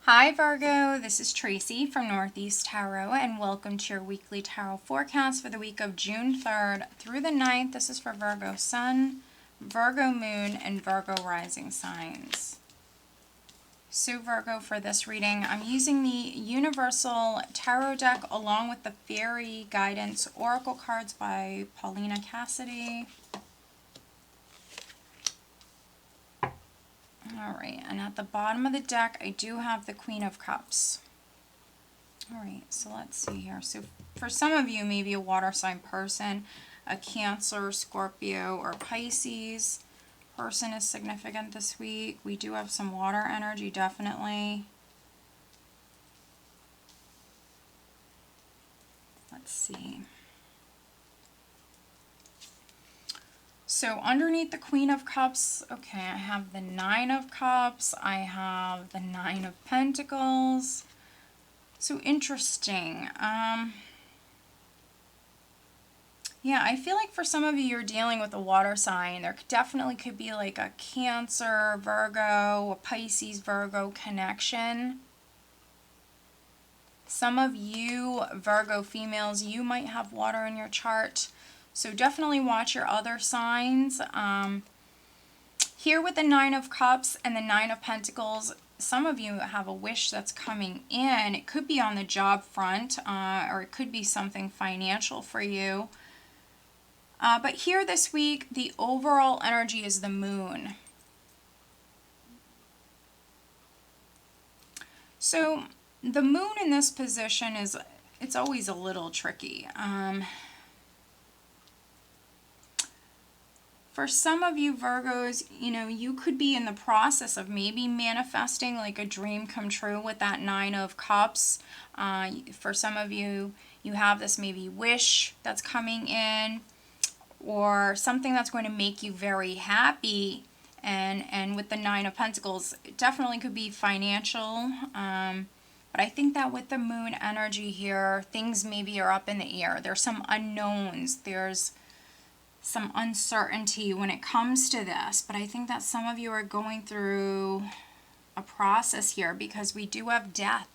Hi Virgo, this is Tracy from Northeast Tarot and welcome to your weekly tarot forecast for the week of June 3rd through the 9th. This is for Virgo Sun, Virgo Moon, and Virgo Rising signs. So Virgo, for this reading, I'm using the Universal Tarot deck along with the Fairy Guidance Oracle cards by Paulina Cassidy. Alright, and at the bottom of the deck, I do have the Queen of Cups. Alright, so let's see here. So for some of you, maybe a water sign person, a Cancer, Scorpio, or Pisces person is significant this week. We do have some water energy, definitely. Let's see. So underneath the Queen of Cups, okay, I have the Nine of Cups, I have the Nine of Pentacles. So interesting. Yeah, I feel like for some of you, you're dealing with a water sign. There definitely could be like a Cancer, Virgo, a Pisces, Virgo connection. Some of you Virgo females, you might have water in your chart. So definitely watch your other signs. Here with the Nine of Cups and the Nine of Pentacles, some of you have a wish that's coming in. It could be on the job front, or it could be something financial for you. But here this week, the overall energy is the Moon. So the Moon in this position it's always a little tricky. For some of you Virgos, you could be in the process of maybe manifesting like a dream come true with that Nine of Cups. For some of you, you have this maybe wish that's coming in, or something that's going to make you very happy. And with the Nine of Pentacles, it definitely could be financial. But I think that with the Moon energy here, things maybe are up in the air. There's some unknowns. There's some uncertainty when it comes to this, but I think that some of you are going through a process here because we do have death.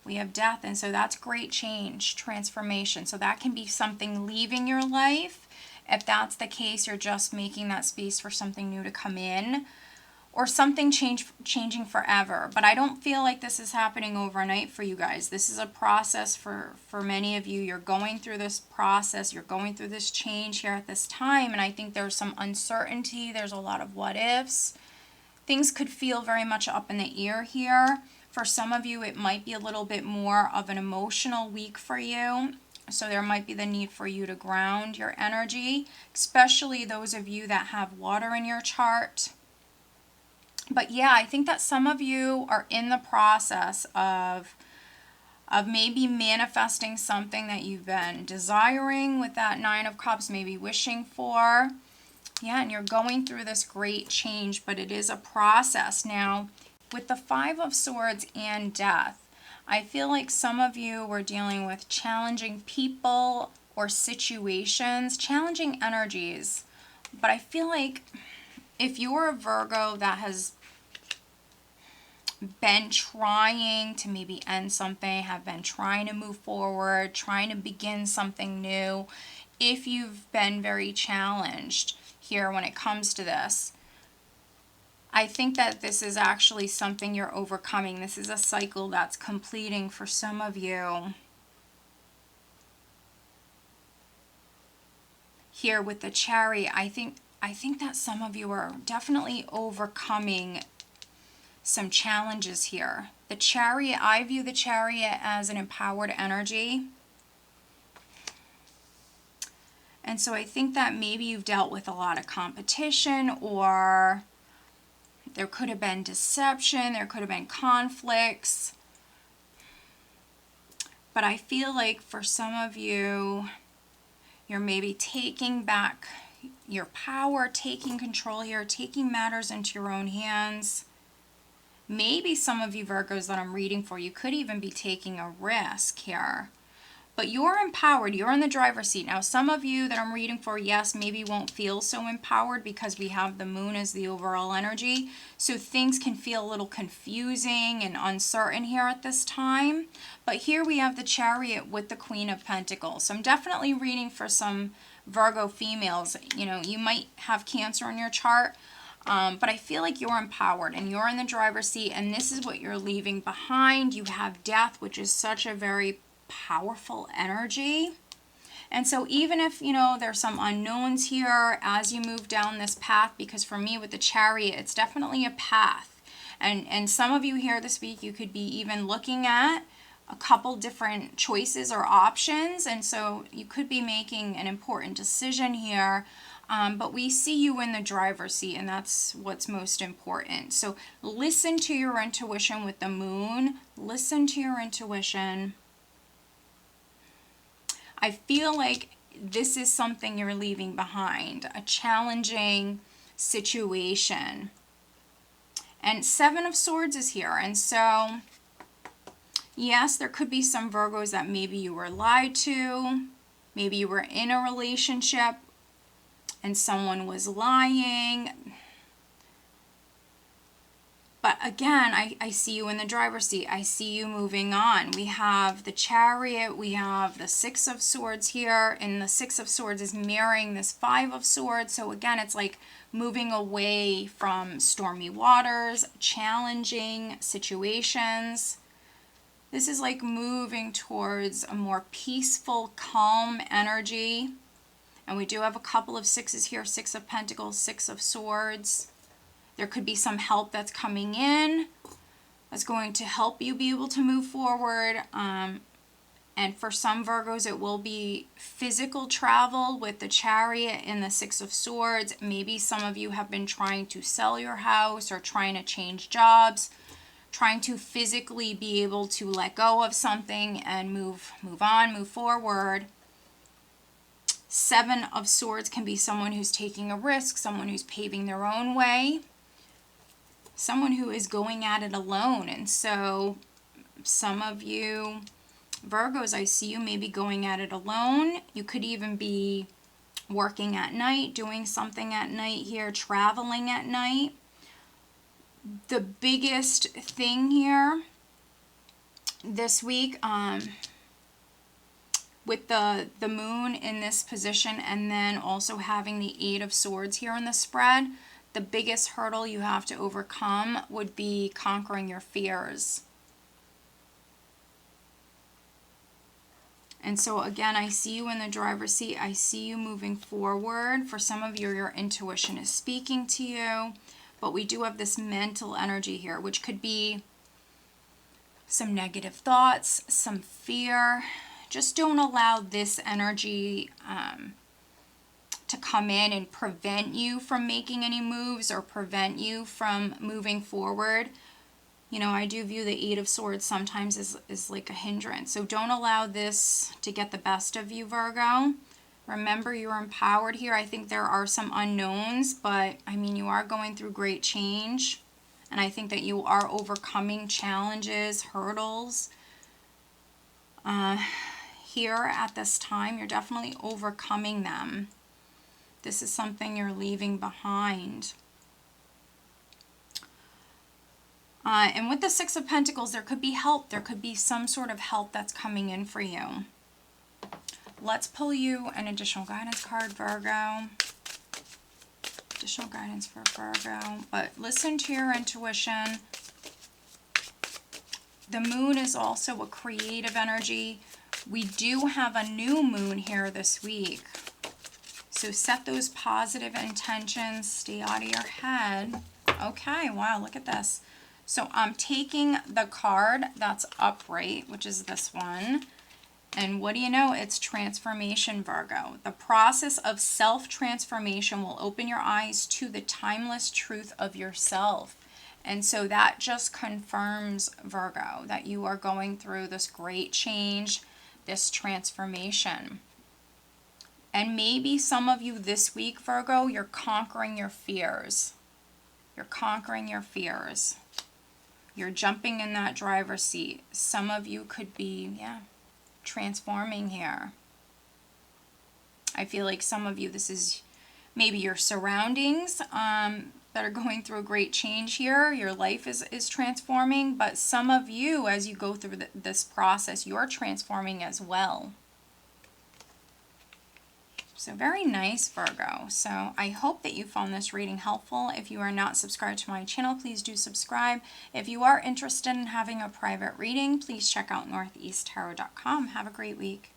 We have death, and so that's great change, transformation. So that can be something leaving your life. If that's the case, you're just making that space for something new to come in, or something changing forever. But I don't feel like this is happening overnight for you guys. This is a process for many of you. You're going through this process. You're going through this change here at this time. And I think there's some uncertainty. There's a lot of what ifs. Things could feel very much up in the air here. For some of you, it might be a little bit more of an emotional week for you. So there might be the need for you to ground your energy, especially those of you that have water in your chart. But yeah, I think that some of you are in the process of maybe manifesting something that you've been desiring with that Nine of Cups, maybe wishing for. Yeah, and you're going through this great change, but it is a process. Now, with the Five of Swords and death, I feel like some of you were dealing with challenging people or situations, challenging energies. But I feel like if you're a Virgo that has been trying to maybe end something, have been trying to move forward, trying to begin something new, if you've been very challenged here when it comes to this, I think that this is actually something you're overcoming. This is a cycle that's completing for some of you. Here with the Chariot, I think that some of you are definitely overcoming some challenges here. The Chariot, I view the Chariot as an empowered energy. And so I think that maybe you've dealt with a lot of competition, or there could have been deception, there could have been conflicts. But I feel like for some of you, you're maybe taking back your power, taking control here, taking matters into your own hands. Maybe some of you Virgos that I'm reading for, you could even be taking a risk here But you're empowered. You're in the driver's seat. Now, some of you that I'm reading for, yes, maybe won't feel so empowered because we have the moon as the overall energy. So things can feel a little confusing and uncertain here at this time. But here we have the Chariot with the Queen of Pentacles. So I'm definitely reading for some Virgo females. You know, you might have Cancer in your chart. But I feel like you're empowered and you're in the driver's seat, and this is what you're leaving behind. You have Death, which is such a very powerful energy. And so even if, you know, there's some unknowns here as you move down this path, because for me with the Chariot, it's definitely a path. And some of you here this week, you could be even looking at a couple different choices or options. And so you could be making an important decision here. But we see you in the driver's seat, and that's what's most important. So listen to your intuition with the moon. Listen to your intuition. I feel like this is something you're leaving behind, a challenging situation. And Seven of Swords is here. And so, yes, there could be some Virgos that maybe you were lied to. Maybe you were in a relationship and someone was lying. But again, I see you in the driver's seat. I see you moving on. We have the Chariot. We have the Six of Swords here. And the Six of Swords is mirroring this Five of Swords. So again, it's like moving away from stormy waters, challenging situations. This is like moving towards a more peaceful, calm energy. And we do have a couple of sixes here. Six of Pentacles, Six of Swords. There could be some help that's coming in that's going to help you be able to move forward. And for some Virgos, it will be physical travel with the Chariot and the Six of Swords. Maybe some of you have been trying to sell your house or trying to change jobs, trying to physically be able to let go of something and move on, move forward. Seven of Swords can be someone who's taking a risk, someone who's paving their own way, someone who is going at it alone. And so some of you Virgos, I see you maybe going at it alone. You could even be working at night, doing something at night here, traveling at night. The biggest thing here this week, with the moon in this position and then also having the Eight of Swords here in the spread, the biggest hurdle you have to overcome would be conquering your fears. And so again, I see you in the driver's seat. I see you moving forward. For some of you, your intuition is speaking to you. But we do have this mental energy here, which could be some negative thoughts, some fear. Just don't allow this energy to come in and prevent you from making any moves or prevent you from moving forward. You know, I do view the Eight of Swords sometimes as like a hindrance. So don't allow this to get the best of you, Virgo. Remember, you're empowered here. I think there are some unknowns, but I mean, you are going through great change. And I think that you are overcoming challenges, hurdles. Here at this time, you're definitely overcoming them. This is something you're leaving behind. And with the Six of Pentacles, there could be help. There could be some sort of help that's coming in for you. Let's pull you an additional guidance card, Virgo. Additional guidance for Virgo. But listen to your intuition. The moon is also a creative energy. We do have a new moon here this week. So set those positive intentions. Stay out of your head. Okay, wow, look at this. So I'm taking the card that's upright, which is this one. And what do you know? It's transformation, Virgo. The process of self-transformation will open your eyes to the timeless truth of yourself. And so that just confirms, Virgo, that you are going through this great change, this transformation. And maybe some of you this week, Virgo, you're conquering your fears. You're conquering your fears. You're jumping in that driver's seat. Some of you could be, transforming here. I feel like some of you, this is maybe your surroundings that are going through a great change here. Your life is transforming, but some of you, as you go through this process, you're transforming as well. So very nice, Virgo. So I hope that you found this reading helpful. If you are not subscribed to my channel, please do subscribe. If you are interested in having a private reading, please check out northeasttarot.com. Have a great week.